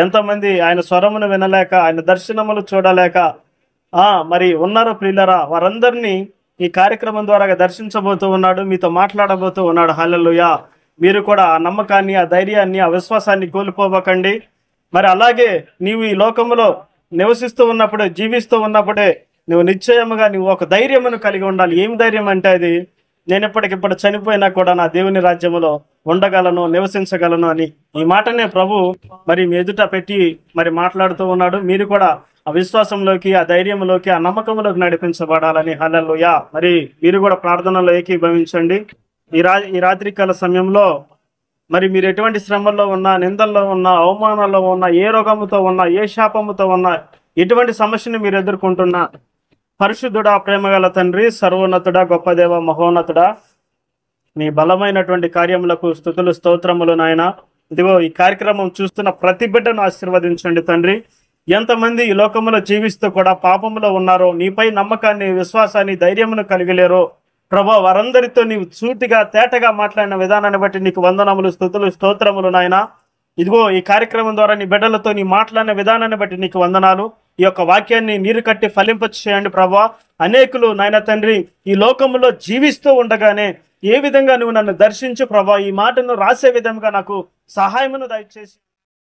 ఎంతమంది ఆయన స్వరమును వినలేక, ఆయన దర్శనములు చూడలేక మరి ఉన్నారు ప్రియులరా. వారందరినీ ఈ కార్యక్రమం ద్వారా దర్శించబోతూ ఉన్నాడు, మీతో మాట్లాడబోతూ ఉన్నాడు. హల్లెలూయా. మీరు కూడా ఆ నమ్మకాన్ని, ఆ ధైర్యాన్ని, ఆ విశ్వాసాన్ని కోల్పోవకండి. మరి అలాగే నీవు ఈ లోకములో నివసిస్తూ ఉన్నప్పుడే, జీవిస్తూ ఉన్నప్పుడే నువ్వు నిశ్చయముగా నువ్వు ఒక ధైర్యమును కలిగి ఉండాలి. ఏం ధైర్యం అంటే అది, నేను ఎప్పటికిప్పుడు చనిపోయినా కూడా నా దేవుని రాజ్యములో ఉండగలను, నివసించగలను అని. ఈ మాటనే ప్రభు మరి మీ ఎదుట పెట్టి మరి మాట్లాడుతూ ఉన్నాడు. మీరు కూడా ఆ విశ్వాసంలోకి, ఆ ధైర్యంలోకి, ఆ నమ్మకంలోకి నడిపించబడాలని. హల్లెలూయా. మరి మీరు కూడా ప్రార్థనలో ఏకీభవించండి. ఈ రాత్రికాల సమయంలో మరి మీరు ఎటువంటి శ్రమల్లో ఉన్నా, నిందల్లో ఉన్నా, అవమానాల్లో ఉన్నా, ఏ రోగముతో ఉన్నా, ఏ శాపముతో ఉన్నా, ఎటువంటి సమస్యను మీరు ఎదుర్కొంటున్నా, పరిశుద్ధుడా, ప్రేమగల తండ్రి, సర్వోన్నతుడా, గొప్ప దేవ, మహోన్నతుడా, నీ బలమైనటువంటి కార్యములకు స్తుతులు, స్తోత్రములు నాయన. ఇదిగో ఈ కార్యక్రమం చూస్తున్న ప్రతి బిడ్డను ఆశీర్వదించండి తండ్రి. ఎంతమంది ఈ లోకములో జీవిస్తూ కూడా పాపములో ఉన్నారో, నీపై నమ్మకాన్ని, విశ్వాసాన్ని, ధైర్యమును కలిగలేరో ప్రభా, వారందరితో నీవు సూటిగా, తేటగా మాట్లాడిన విధానాన్ని బట్టి నీకు వందనములు, స్తుతులు, స్తోత్రములు నాయన. ఇదిగో ఈ కార్యక్రమం ద్వారా నీ బిడ్డలతో నీ మాట్లాడిన విధానాన్ని బట్టి నీకు వందనాలు. ఈ యొక్క వాక్యాన్ని నీరు కట్టి ఫలింప చేయండి ప్రభా. అనేకులు నాయన తండ్రి ఈ లోకములో జీవిస్తూ ఉండగానే ఏ విధంగా నువ్వు నన్ను దర్శించు ప్రభా, ఈ మాటను రాసే విధంగా నాకు సహాయమును దయచేసి